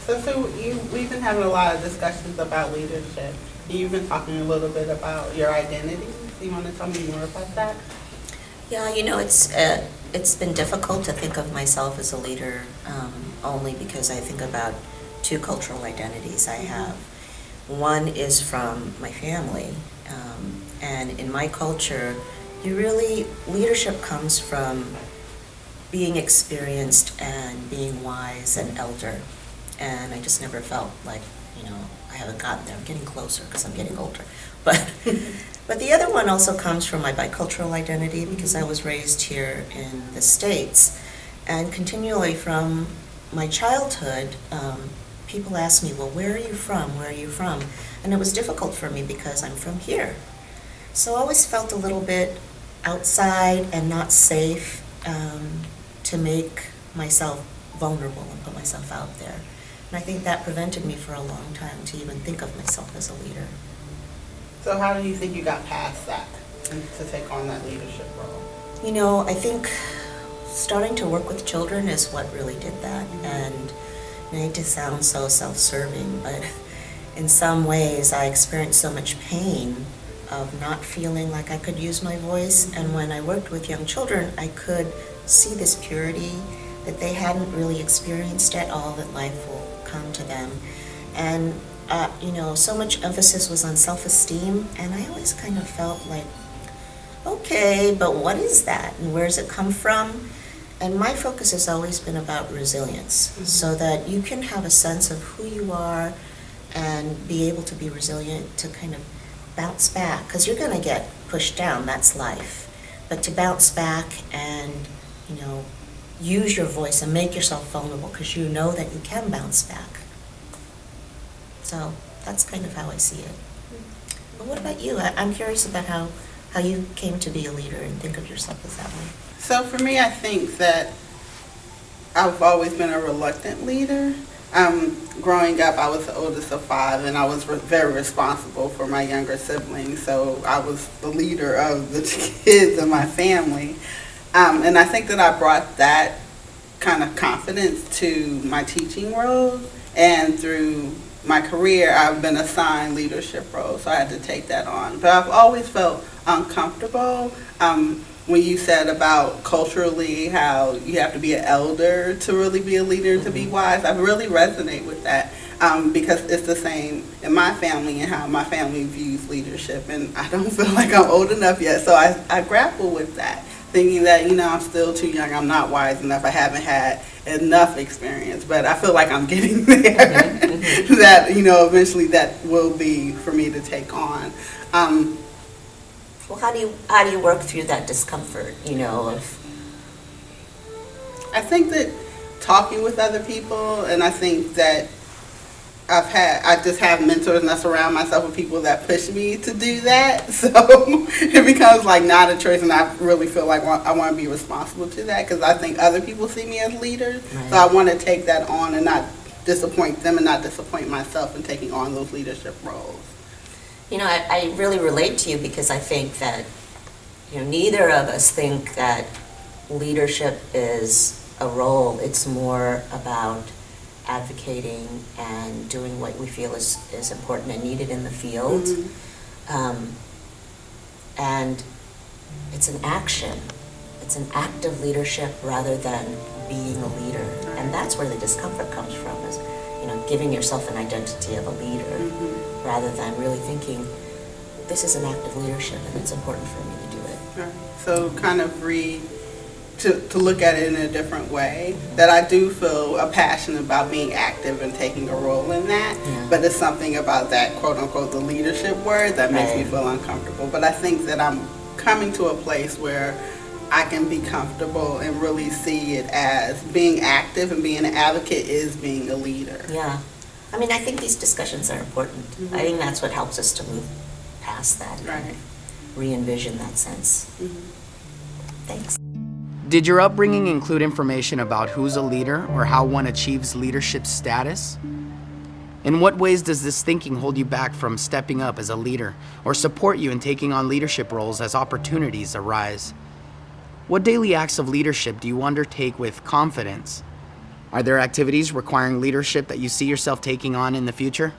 So we've been having a lot of discussions about leadership. You've been talking a little bit about your identity. Do you want to tell me more about that? Yeah, it's been difficult to think of myself as a leader, only because I think about two cultural identities I have. One is from my family, and in my culture, leadership comes from being experienced and being wise and elder. And I just never felt like, I haven't gotten there. I'm getting closer because I'm getting older. But but the other one also comes from my bicultural identity, because I was raised here in the States. And continually from my childhood, people ask me, well, where are you from? Where are you from? And it was difficult for me because I'm from here. So I always felt a little bit outside and not safe to make myself vulnerable and put myself out there. And I think that prevented me for a long time to even think of myself as a leader. So how do you think you got past that and to take on that leadership role? I think starting to work with children is what really did that. And I hate to sound so self-serving, but in some ways I experienced so much pain of not feeling like I could use my voice. And when I worked with young children, I could see this purity that they hadn't really experienced at all, that life will come to them. And, so much emphasis was on self-esteem, and I always kind of felt like, okay, but what is that, and where does it come from? And my focus has always been about resilience, so that you can have a sense of who you are and be able to be resilient, to kind of bounce back, because you're going to get pushed down, that's life. But to bounce back and, use your voice and make yourself vulnerable, because you know that you can bounce back. So that's kind of how I see it. But what about you? I'm curious about how you came to be a leader and think of yourself as that way. So for me, I think that I've always been a reluctant leader. Growing up, I was the oldest of 5, and I was very responsible for my younger siblings. So I was the leader of the kids in my family. And I think that I brought that kind of confidence to my teaching roles, and through my career, I've been assigned leadership roles, so I had to take that on. But I've always felt uncomfortable. When you said about culturally how you have to be an elder to really be a leader, to be wise, I really resonate with that, because it's the same in my family and how my family views leadership, and I don't feel like I'm old enough yet, so I grapple with that, thinking that, I'm still too young, I'm not wise enough, I haven't had enough experience, but I feel like I'm getting there, that, eventually that will be for me to take on. Well, how do you work through that discomfort, of... I think that talking with other people, and I think that I just have mentors, and I surround myself with people that push me to do that. So it becomes like not a choice, and I really feel like I want to be responsible to that, because I think other people see me as leaders. Right. So I want to take that on and not disappoint them and not disappoint myself in taking on those leadership roles. I really relate to you, because I think that, neither of us think that leadership is a role. It's more about advocating and doing what we feel is important and needed in the field. And it's an action. It's an act of leadership rather than being a leader. And that's where the discomfort comes from, is giving yourself an identity of a leader, rather than really thinking, this is an act of leadership and it's important for me to do it. Right. So kind of to look at it in a different way, that I do feel a passion about being active and taking a role in that, but it's something about that quote-unquote the leadership word that makes me feel uncomfortable. But I think that I'm coming to a place where I can be comfortable and really see it as being active, and being an advocate is being a leader. Yeah. I think these discussions are important. I think that's what helps us to move past that, and re-envision that sense. Thanks. Did your upbringing include information about who's a leader or how one achieves leadership status? In what ways does this thinking hold you back from stepping up as a leader, or support you in taking on leadership roles as opportunities arise? What daily acts of leadership do you undertake with confidence? Are there activities requiring leadership that you see yourself taking on in the future?